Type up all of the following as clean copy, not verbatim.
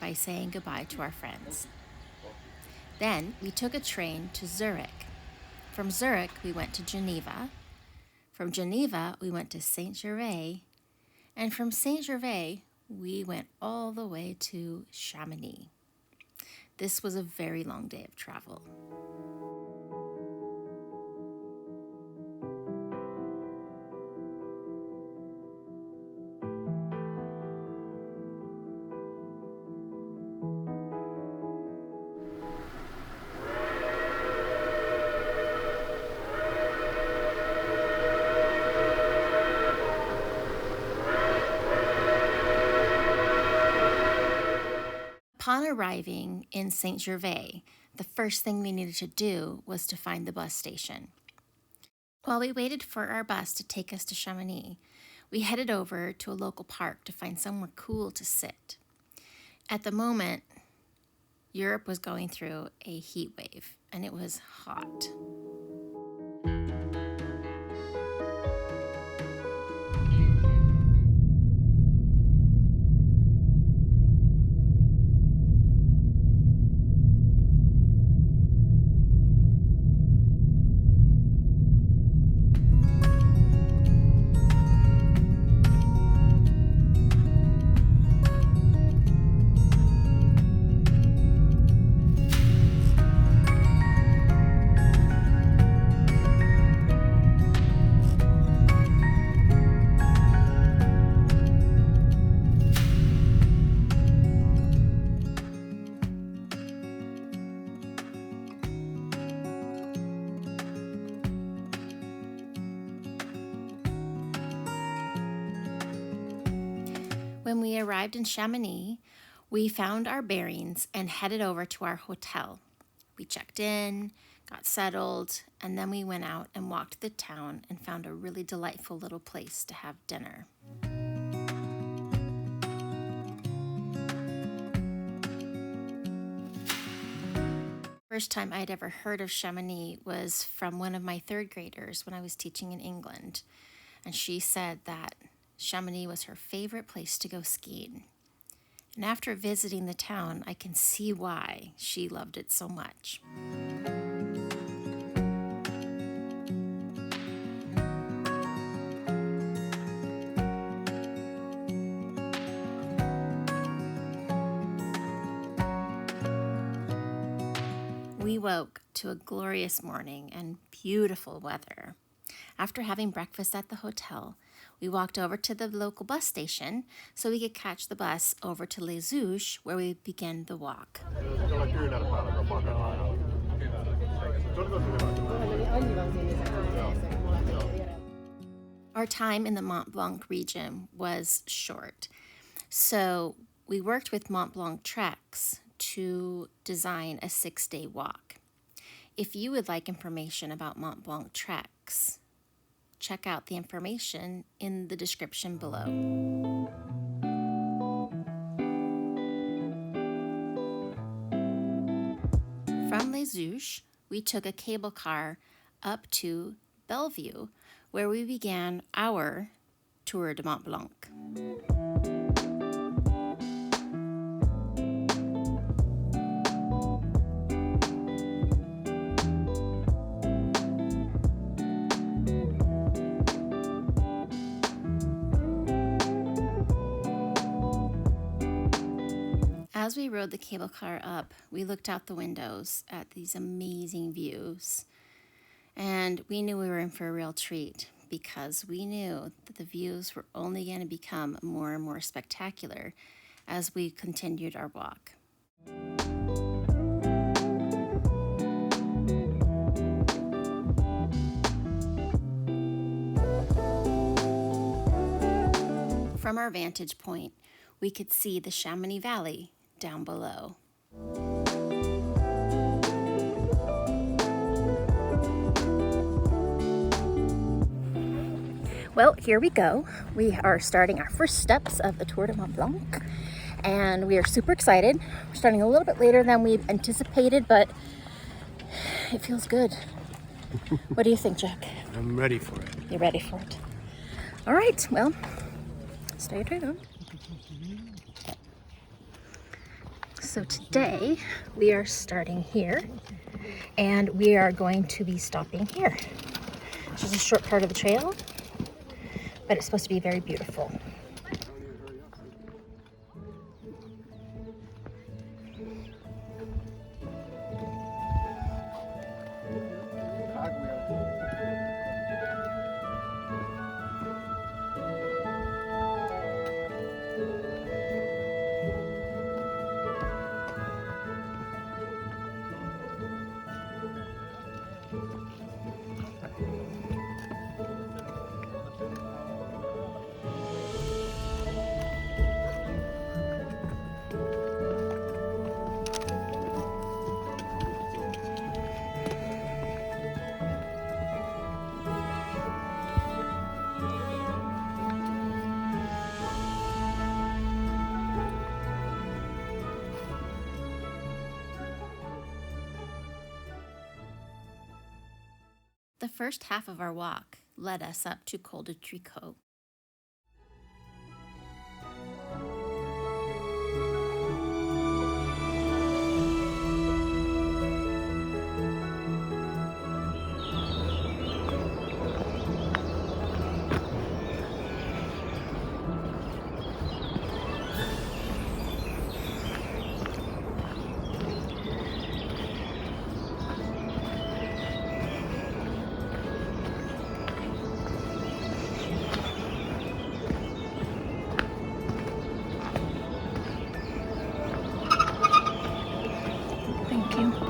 by saying goodbye to our friends. Then we took a train to Zurich. From Zurich, we went to Geneva. From Geneva, we went to Saint-Gervais. And from Saint-Gervais, we went all the way to Chamonix. This was a very long day of travel. Upon arriving in Saint-Gervais, the first thing we needed to do was to find the bus station. While we waited for our bus to take us to Chamonix, we headed over to a local park to find somewhere cool to sit. At the moment, Europe was going through a heat wave, and it was hot. When we arrived in Chamonix, we found our bearings and headed over to our hotel. We checked in, got settled, and then we went out and walked the town and found a really delightful little place to have dinner. First time I'd ever heard of Chamonix was from one of my third graders when I was teaching in England. And she said that Chamonix was her favorite place to go skiing. And after visiting the town, I can see why she loved it so much. We woke to a glorious morning and beautiful weather. After having breakfast at the hotel, we walked over to the local bus station so we could catch the bus over to Les Ouches, where we began the walk. Our time in the Mont Blanc region was short, so we worked with Mont Blanc Treks to design a 6-day walk. If you would like information about Mont Blanc Treks, check out the information in the description below. From Les Ouches, we took a cable car up to Bellevue, where we began our Tour de Mont Blanc. As we rode the cable car up, we looked out the windows at these amazing views. And we knew we were in for a real treat because we knew that the views were only going to become more and more spectacular as we continued our walk. From our vantage point, we could see the Chamonix Valley down below. Well, here we go. We are starting our first steps of the Tour de Mont Blanc, and we are super excited. We're starting a little bit later than we anticipated, but it feels good. What do you think, Jack? I'm ready for it. You're ready for it. All right, well, stay tuned. So today we are starting here and we are going to be stopping here. It's just a short part of the trail, but it's supposed to be very beautiful. The first half of our walk led us up to Col de Tricot. Thank you.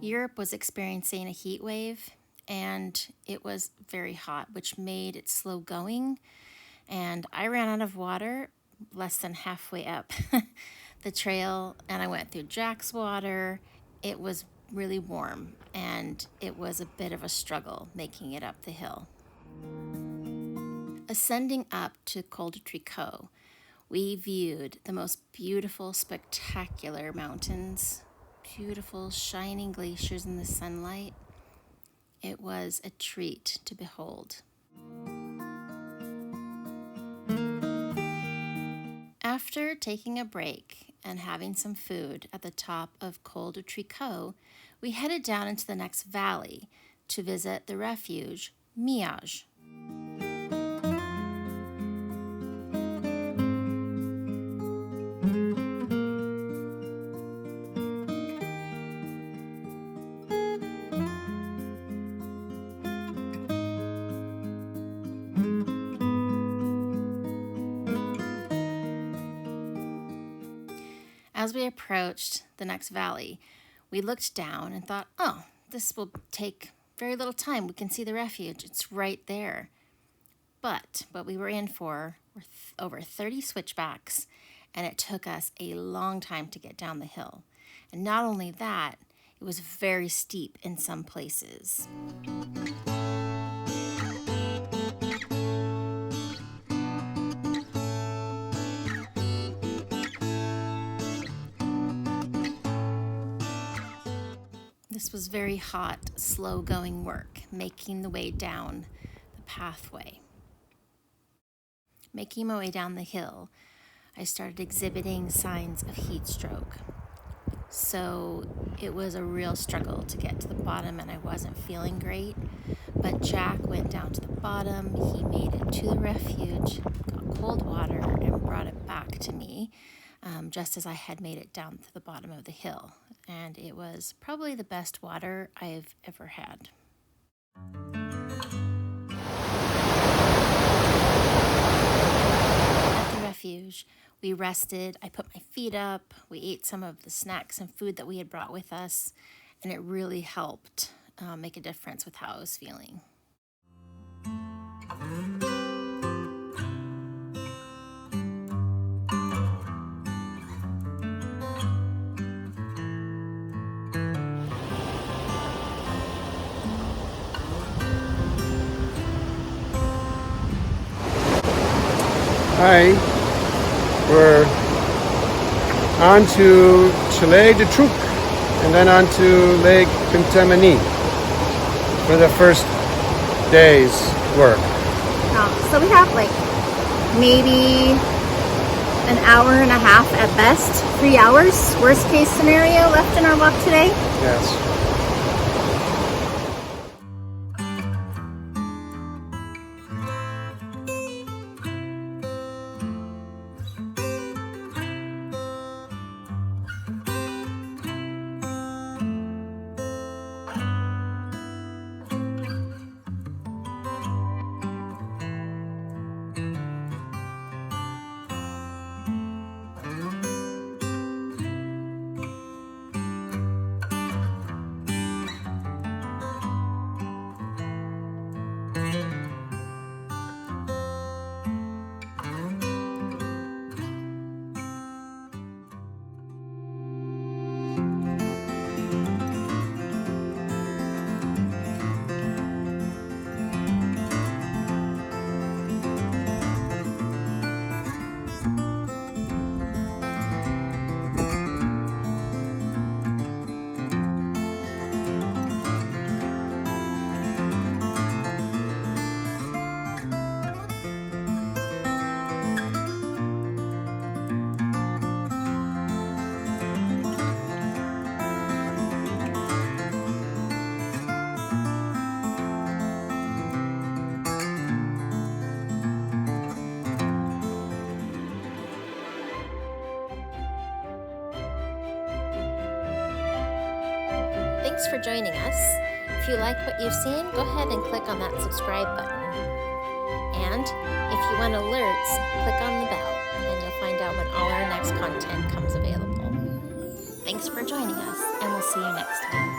Europe was experiencing a heat wave and it was very hot, which made it slow going. And I ran out of water less than halfway up the trail, and I went through Jack's water. It was really warm and it was a bit of a struggle making it up the hill. Ascending up to Col de Tricot, we viewed the most beautiful, spectacular mountains, beautiful shining glaciers in the sunlight. It was a treat to behold. After taking a break and having some food at the top of Col de Tricot, we headed down into the next valley to visit the refuge Miage. As we approached the next valley, we looked down and thought, oh, this will take very little time. We can see the refuge. It's right there. But what we were in for were over 30 switchbacks, and it took us a long time to get down the hill. And not only that, it was very steep in some places. This was very hot, slow-going work, making the way down the pathway. Making my way down the hill, I started exhibiting signs of heat stroke. So it was a real struggle to get to the bottom, and I wasn't feeling great. But Jack went down to the bottom, he made it to the refuge, got cold water, and brought it back to me, just as I had made it down to the bottom of the hill. And it was probably the best water I've ever had. At the refuge, we rested, I put my feet up, we ate some of the snacks and food that we had brought with us, and it really helped make a difference with how I was feeling. Hi, we're on to Chalet de Truc and then on to Lake Contamines for the first day's work. So we have like maybe an hour and a half at best, 3 hours, worst case scenario left in our walk today. Yes. Thanks for joining us. If you like what you've seen, go ahead and click on that subscribe button. And if you want alerts, click on the bell and you'll find out when all our next content comes available. Thanks for joining us, and we'll see you next time.